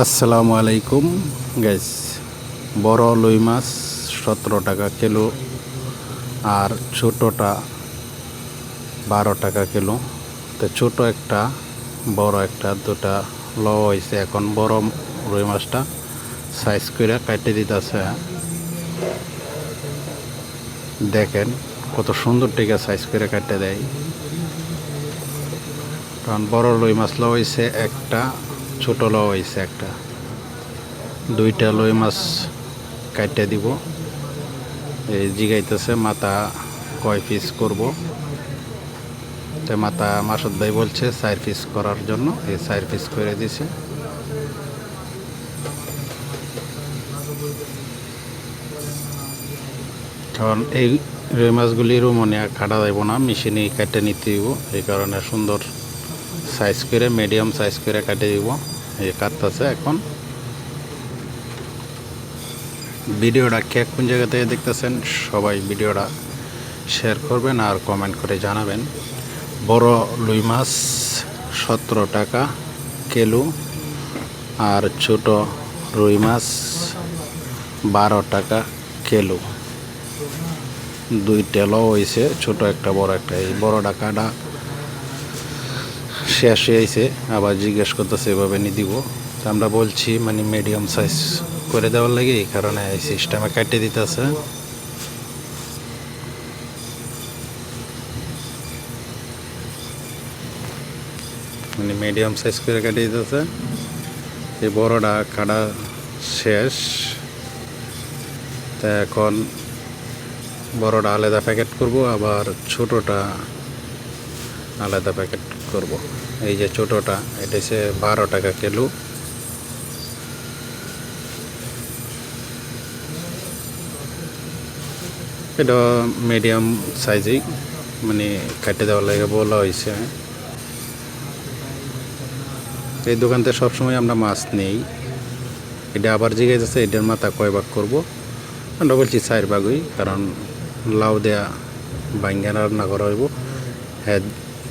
আসসালামু আলাইকুম গাইস। বড় লুই মাছ 17 টাকা কিলো আর ছোটটা 12 টাকা কিলো। তো ছোট একটা বড় একটা দুটা ল হয়েছে। এখন বড় রুই মাছটা সাইজ করে কাটে দিতেছে। দেখেন কত সুন্দর টিকা সাইজ করে কাটে দেয়। কারণ বড় লুই মাছ ল হয়েছে একটা, ছোট ল হয়েছে একটা, দুইটা লই মাছ কাটতে দিব। এই জিগাইতেছে মাথা কয় পিস করব। তো মাথা মাসুদ ভাই বলছে 4 পিস করার জন্য, এই 4 পিস করে দিছে। কারণ এই রুই মাছগুলিরও মনে কাটা যাইব না, মেশিনে কাটে নিতে দিব। এই কারণে সুন্দর সাইজ করে মিডিয়াম সাইজ করে কাটে দিব। এই কাটতেছে এখন। ভিডিওটা কে কোন জায়গা থেকে দেখতেছেন সবাই ভিডিওটা শেয়ার করবেন আর কমেন্ট করে জানাবেন। বড় লুই মাছ 17 টাকা কিলো আর ছোট রুই মাছ 12 টাকা কিলো। দুইটা ল হয়েছে, ছোট একটা বড় একটা। এই বড় টাকাটা শেষ হয়েছে, আবার জিজ্ঞেস করতেছে এভাবে নিয়ে দিব। আমরা বলছি মানে মিডিয়াম সাইজ করে দেওয়ার লাগে, এই কারণে এই সিস্টেমে কাটিয়ে দিতেছে। মানে মিডিয়াম সাইজ করে কাটিয়ে দিতেছে। এই বড়টা কাটা শেষ। তা এখন বড়টা আলাদা প্যাকেট করব, আবার ছোটটা আলাদা প্যাকেট করব। এই যে ছোটটা, এটা হচ্ছে 12 টাকা কিলো। এটা মিডিয়াম সাইজই মানে কাটে দেওয়ার লাগে বলা হয়েছে। এই দোকান থেকে সবসময় আমরা মাছ নেই। এটা আবার জিজ্ঞাসা এটার মাথা কয় ভাগ করবো। আমরা বলছি 4 ভাগই, কারণ লাউ দেয়া বাইঙ্গা রান্না করা হইব। হ্যাঁ,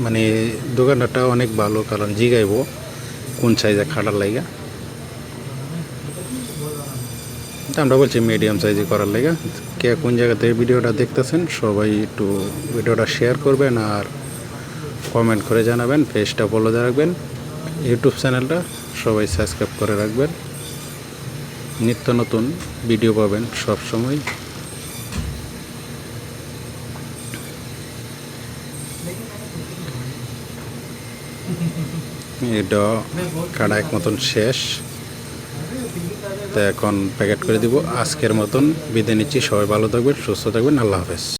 মানে দোকানটা অনেক ভালো, কারণ জিগাইব কোন সাইজে খাটার লাগে। আমরা বলছি মিডিয়াম সাইজে করার লাগে। কে কোন জায়গা থেকে ভিডিওটা দেখতেছেন সবাই একটু ভিডিওটা শেয়ার করবেন আর কমেন্ট করে জানাবেন। পেজটা ফলো রাখবেন, ইউটিউব চ্যানেলটা সবাই সাবস্ক্রাইব করে রাখবেন। নিত্য নতুন ভিডিও পাবেন সব সময়। এটা কাটা এক মতন শেষ। তো এখন প্যাকেট করে দিব। আজকের মতন বিদায় নিচ্ছি। সবাই ভালো থাকবেন, সুস্থ থাকবেন। আল্লাহ হাফেজ।